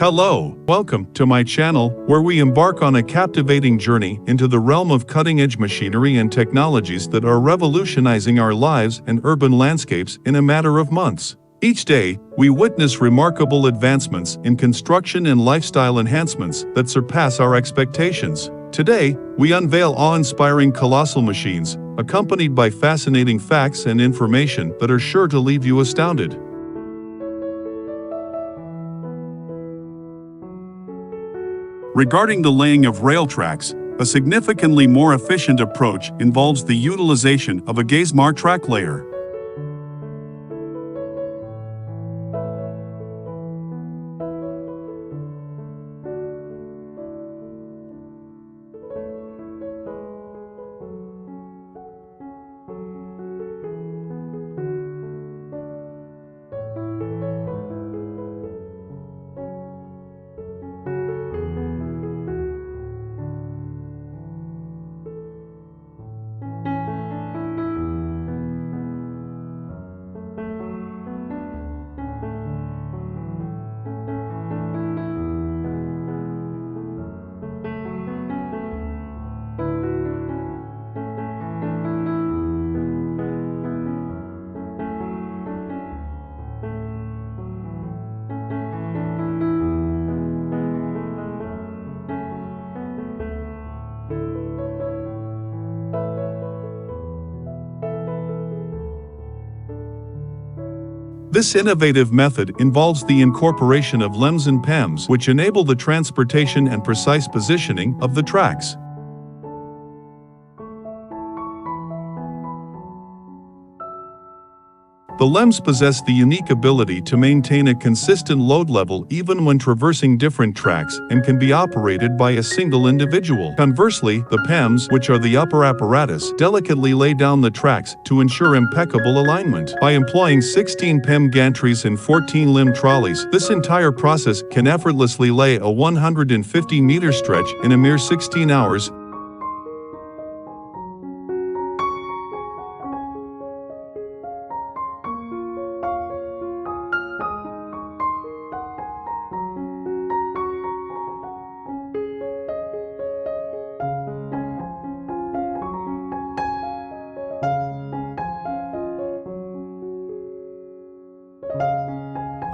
Hello, welcome to my channel, where we embark on a captivating journey into the realm of cutting-edge machinery and technologies that are revolutionizing our lives and urban landscapes in a matter of months. Each day, we witness remarkable advancements in construction and lifestyle enhancements that surpass our expectations. Today, we unveil awe-inspiring colossal machines, accompanied by fascinating facts and information that are sure to leave you astounded. Regarding the laying of rail tracks, a significantly more efficient approach involves the utilization of a gauge-mar track layer. This innovative method involves the incorporation of LEMs and PEMs, which enable the transportation and precise positioning of the tracks. The LEMs possess the unique ability to maintain a consistent load level even when traversing different tracks and can be operated by a single individual. Conversely, the PEMs, which are the upper apparatus, delicately lay down the tracks to ensure impeccable alignment. By employing 16 PEM gantries and 14 limb trolleys, this entire process can effortlessly lay a 150-meter stretch in a mere 16 hours.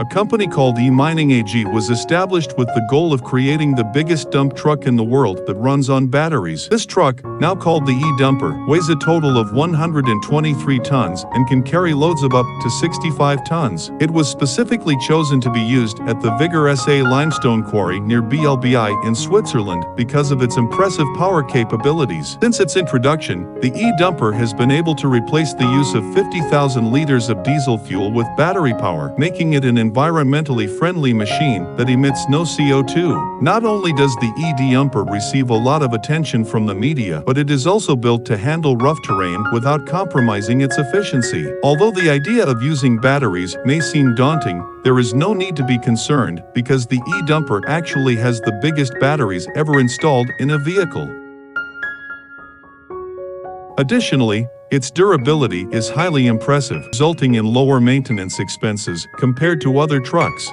A company called E-Mining AG was established with the goal of creating the biggest dump truck in the world that runs on batteries. This truck, now called the E-Dumper, weighs a total of 123 tons and can carry loads of up to 65 tons. It was specifically chosen to be used at the Vigor SA limestone quarry near BLBI in Switzerland because of its impressive power capabilities. Since its introduction, the E-Dumper has been able to replace the use of 50,000 liters of diesel fuel with battery power, making it an environmentally friendly machine that emits no CO2. Not only does the E-Dumper receive a lot of attention from the media, but it is also built to handle rough terrain without compromising its efficiency. Although the idea of using batteries may seem daunting, there is no need to be concerned because the E-Dumper actually has the biggest batteries ever installed in a vehicle. Additionally, its durability is highly impressive, resulting in lower maintenance expenses compared to other trucks.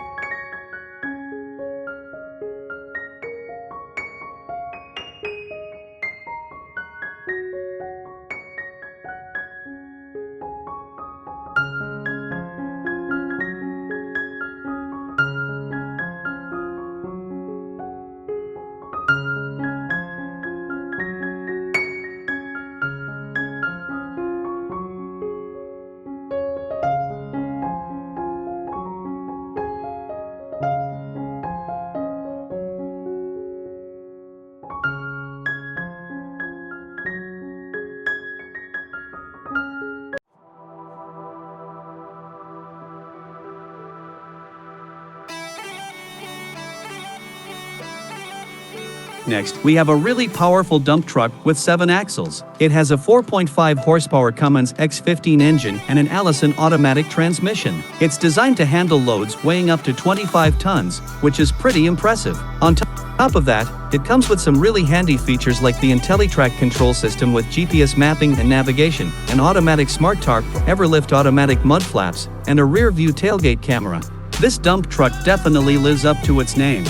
Next, we have a really powerful dump truck with 7 axles. It has a 4.5 horsepower Cummins X15 engine and an Allison automatic transmission. It's designed to handle loads weighing up to 25 tons, which is pretty impressive. On top of that, it comes with some really handy features like the IntelliTrack control system with GPS mapping and navigation, an automatic smart tarp, Everlift automatic mud flaps, and a rear-view tailgate camera. This dump truck definitely lives up to its name.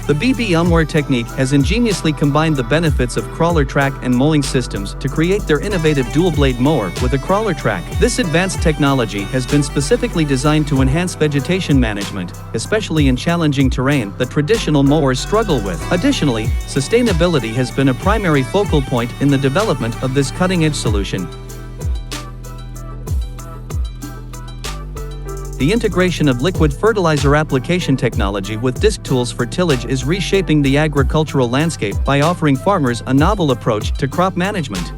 The BB Elmore technique has ingeniously combined the benefits of crawler track and mowing systems to create their innovative dual-blade mower with a crawler track. This advanced technology has been specifically designed to enhance vegetation management, especially in challenging terrain that traditional mowers struggle with. Additionally, sustainability has been a primary focal point in the development of this cutting-edge solution. The integration of liquid fertilizer application technology with disc tools for tillage is reshaping the agricultural landscape by offering farmers a novel approach to crop management.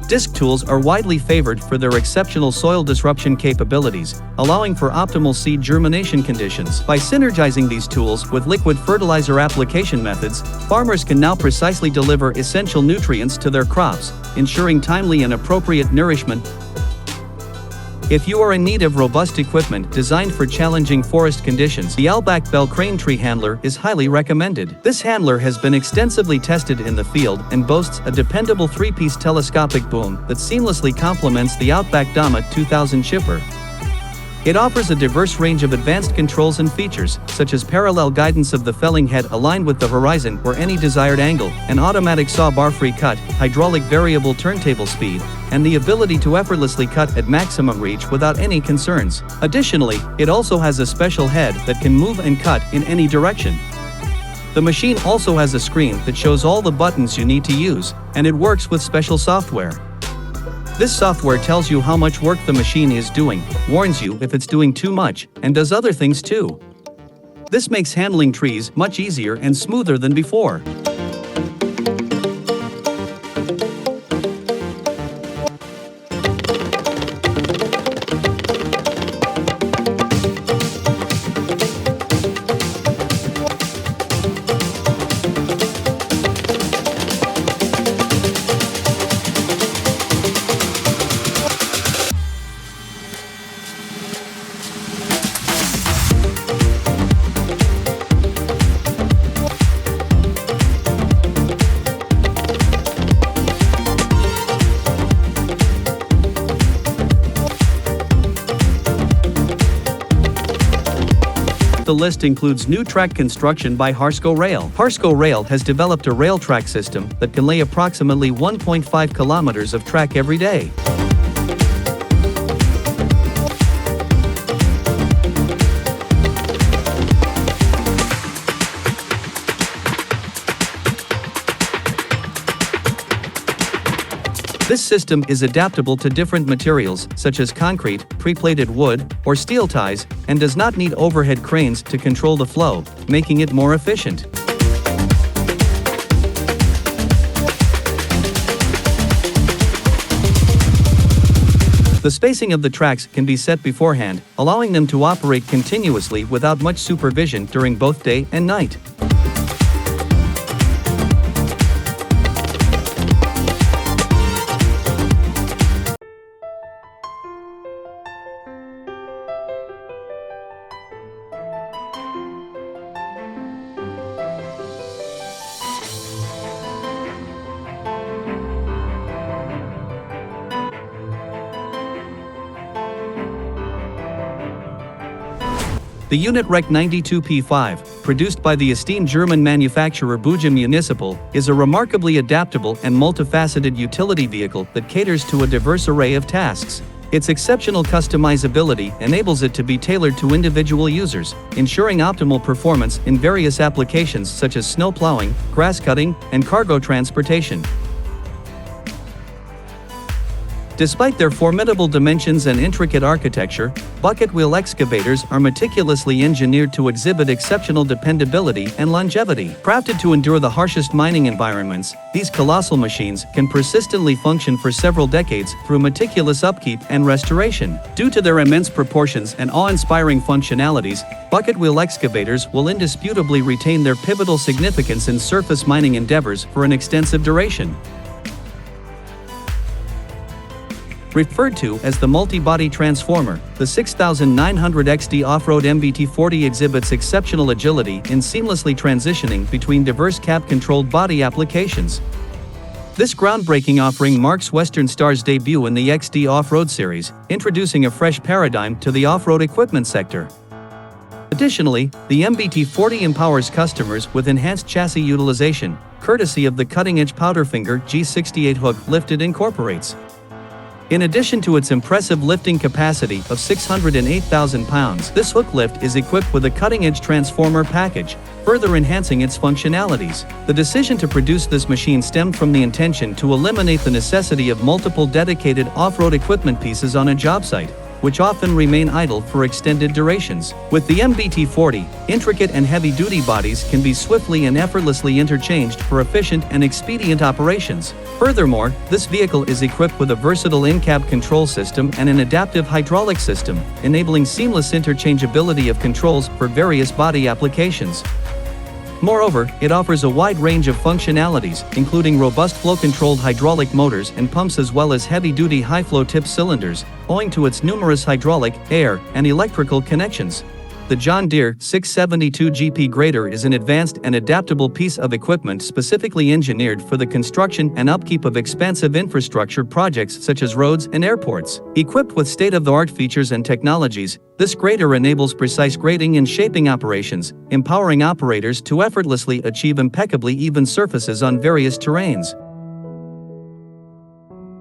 Disc tools are widely favored for their exceptional soil disruption capabilities, allowing for optimal seed germination conditions. By synergizing these tools with liquid fertilizer application methods, farmers can now precisely deliver essential nutrients to their crops, ensuring timely and appropriate nourishment. If you are in need of robust equipment designed for challenging forest conditions, the Outback Bell Crane Tree Handler is highly recommended. This handler has been extensively tested in the field and boasts a dependable 3-piece telescopic boom that seamlessly complements the Outback Dama 2000 chipper. It offers a diverse range of advanced controls and features, such as parallel guidance of the felling head aligned with the horizon or any desired angle, an automatic saw bar-free cut, hydraulic variable turntable speed, and the ability to effortlessly cut at maximum reach without any concerns. Additionally, it also has a special head that can move and cut in any direction. The machine also has a screen that shows all the buttons you need to use, and it works with special software. This software tells you how much work the machine is doing, warns you if it's doing too much, and does other things too. This makes handling trees much easier and smoother than before. The list includes new track construction by Harsco Rail. Harsco Rail has developed a rail track system that can lay approximately 1.5 kilometers of track every day. This system is adaptable to different materials, such as concrete, pre-plated wood, or steel ties, and does not need overhead cranes to control the flow, making it more efficient. The spacing of the tracks can be set beforehand, allowing them to operate continuously without much supervision during both day and night. The Unit Rec 92P5, produced by the esteemed German manufacturer Bugem Municipal, is a remarkably adaptable and multifaceted utility vehicle that caters to a diverse array of tasks. Its exceptional customizability enables it to be tailored to individual users, ensuring optimal performance in various applications such as snow plowing, grass cutting, and cargo transportation. Despite their formidable dimensions and intricate architecture, bucket wheel excavators are meticulously engineered to exhibit exceptional dependability and longevity. Crafted to endure the harshest mining environments, these colossal machines can persistently function for several decades through meticulous upkeep and restoration. Due to their immense proportions and awe-inspiring functionalities, bucket wheel excavators will indisputably retain their pivotal significance in surface mining endeavors for an extensive duration. Referred to as the multi-body transformer, the 6900 XD Off-Road MBT40 exhibits exceptional agility in seamlessly transitioning between diverse cab-controlled body applications. This groundbreaking offering marks Western Star's debut in the XD Off-Road series, introducing a fresh paradigm to the off-road equipment sector. Additionally, the MBT40 empowers customers with enhanced chassis utilization, courtesy of the cutting-edge Powderfinger G68 hook lift it incorporates. In addition to its impressive lifting capacity of 608,000 pounds, this hook lift is equipped with a cutting-edge transformer package, further enhancing its functionalities. The decision to produce this machine stemmed from the intention to eliminate the necessity of multiple dedicated off-road equipment pieces on a job site, which often remain idle for extended durations. With the MBT40, intricate and heavy-duty bodies can be swiftly and effortlessly interchanged for efficient and expedient operations. Furthermore, this vehicle is equipped with a versatile in-cab control system and an adaptive hydraulic system, enabling seamless interchangeability of controls for various body applications. Moreover, it offers a wide range of functionalities, including robust flow-controlled hydraulic motors and pumps as well as heavy-duty high-flow tip cylinders, owing to its numerous hydraulic, air, and electrical connections. The John Deere 672 GP grader is an advanced and adaptable piece of equipment specifically engineered for the construction and upkeep of expansive infrastructure projects such as roads and airports. Equipped with state-of-the-art features and technologies, this grader enables precise grading and shaping operations, empowering operators to effortlessly achieve impeccably even surfaces on various terrains.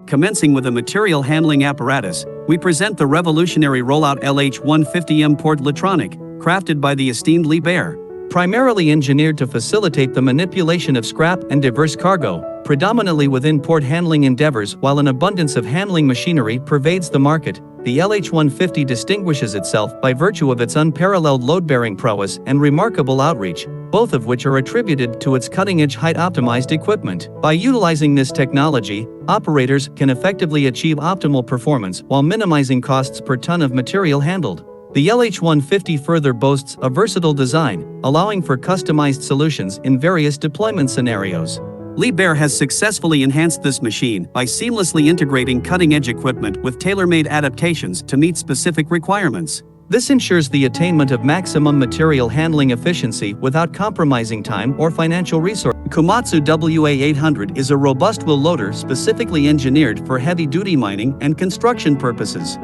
Commencing with a material handling apparatus, we present the revolutionary rollout LH150M Portlatronic, crafted by the esteemed Liebherr. Primarily engineered to facilitate the manipulation of scrap and diverse cargo, predominantly within port handling endeavors while an abundance of handling machinery pervades the market, the LH150 distinguishes itself by virtue of its unparalleled load-bearing prowess and remarkable outreach, both of which are attributed to its cutting-edge height-optimized equipment. By utilizing this technology, operators can effectively achieve optimal performance while minimizing costs per ton of material handled. The LH150 further boasts a versatile design, allowing for customized solutions in various deployment scenarios. Liebherr has successfully enhanced this machine by seamlessly integrating cutting-edge equipment with tailor-made adaptations to meet specific requirements. This ensures the attainment of maximum material handling efficiency without compromising time or financial resources. Komatsu WA800 is a robust wheel loader specifically engineered for heavy-duty mining and construction purposes.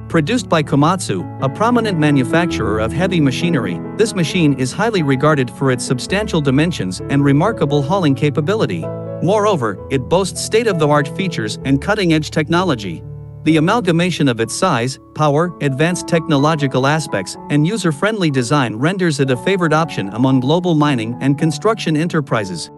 Produced by Komatsu, a prominent manufacturer of heavy machinery, this machine is highly regarded for its substantial dimensions and remarkable hauling capability. Moreover, it boasts state-of-the-art features and cutting-edge technology. The amalgamation of its size, power, advanced technological aspects, and user-friendly design renders it a favored option among global mining and construction enterprises.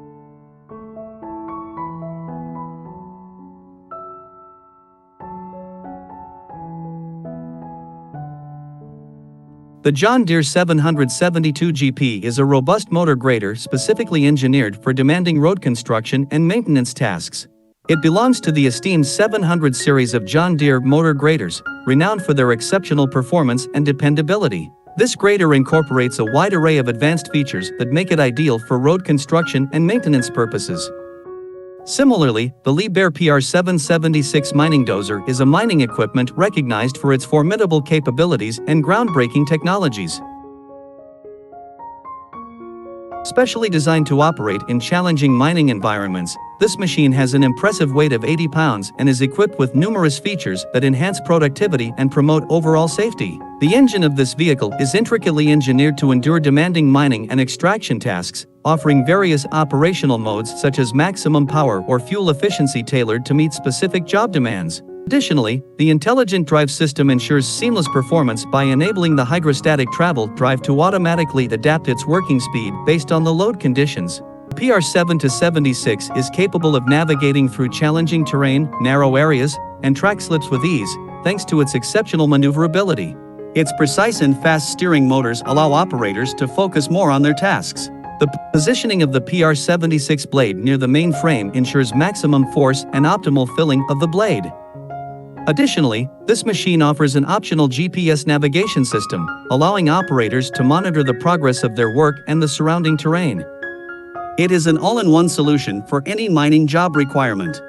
The John Deere 772 GP is a robust motor grader specifically engineered for demanding road construction and maintenance tasks. It belongs to the esteemed 700 series of John Deere motor graders, renowned for their exceptional performance and dependability. This grader incorporates a wide array of advanced features that make it ideal for road construction and maintenance purposes. Similarly, the Liebherr PR776 mining dozer is a mining equipment recognized for its formidable capabilities and groundbreaking technologies. Specially designed to operate in challenging mining environments, this machine has an impressive weight of 80 pounds and is equipped with numerous features that enhance productivity and promote overall safety. The engine of this vehicle is intricately engineered to endure demanding mining and extraction tasks, offering various operational modes such as maximum power or fuel efficiency tailored to meet specific job demands. Additionally, the intelligent drive system ensures seamless performance by enabling the hydrostatic travel drive to automatically adapt its working speed based on the load conditions. PR776 is capable of navigating through challenging terrain, narrow areas, and track slips with ease, thanks to its exceptional maneuverability. Its precise and fast steering motors allow operators to focus more on their tasks. The positioning of the PR76 blade near the main frame ensures maximum force and optimal filling of the blade. Additionally, this machine offers an optional GPS navigation system, allowing operators to monitor the progress of their work and the surrounding terrain. It is an all-in-one solution for any mining job requirement.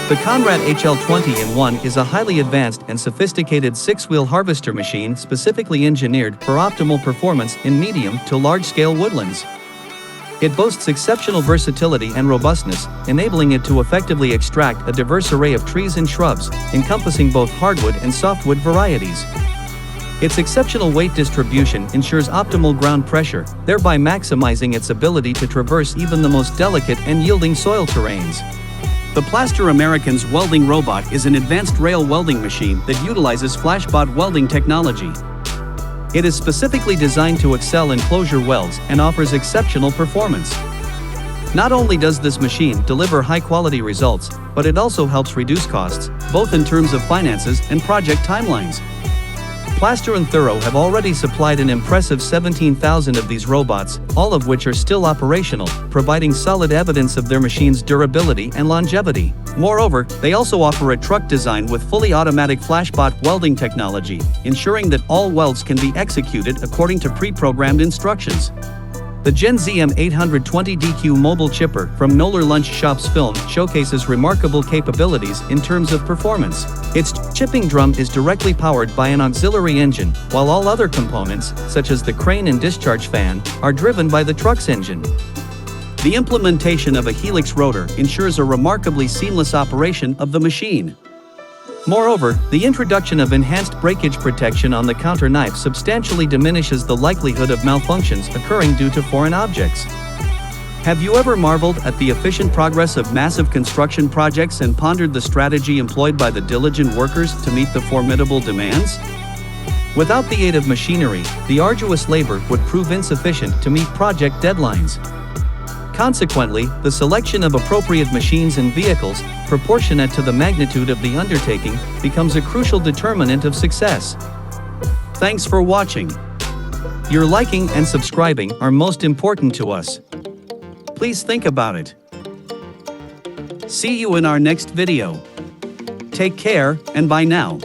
The Conrad HL20-in-1 is a highly advanced and sophisticated 6-wheel harvester machine specifically engineered for optimal performance in medium to large-scale woodlands. It boasts exceptional versatility and robustness, enabling it to effectively extract a diverse array of trees and shrubs, encompassing both hardwood and softwood varieties. Its exceptional weight distribution ensures optimal ground pressure, thereby maximizing its ability to traverse even the most delicate and yielding soil terrains. The Plaster American's welding robot is an advanced rail welding machine that utilizes flashbot welding technology. It is specifically designed to excel in closure welds and offers exceptional performance. Not only does this machine deliver high-quality results, but it also helps reduce costs, both in terms of finances and project timelines. Plaster and Thorough have already supplied an impressive 17,000 of these robots, all of which are still operational, providing solid evidence of their machine's durability and longevity. Moreover, they also offer a truck design with fully automatic flashbot welding technology, ensuring that all welds can be executed according to pre-programmed instructions. The Gen Z M820DQ mobile chipper from Noller Lunch Shop's film showcases remarkable capabilities in terms of performance. Its chipping drum is directly powered by an auxiliary engine, while all other components, such as the crane and discharge fan, are driven by the truck's engine. The implementation of a helix rotor ensures a remarkably seamless operation of the machine. Moreover, the introduction of enhanced breakage protection on the counter knife substantially diminishes the likelihood of malfunctions occurring due to foreign objects. Have you ever marveled at the efficient progress of massive construction projects and pondered the strategy employed by the diligent workers to meet the formidable demands? Without the aid of machinery, the arduous labor would prove insufficient to meet project deadlines. Consequently, the selection of appropriate machines and vehicles, proportionate to the magnitude of the undertaking, becomes a crucial determinant of success. Thanks for watching. Your liking and subscribing are most important to us. Please think about it. See you in our next video. Take care, and bye now.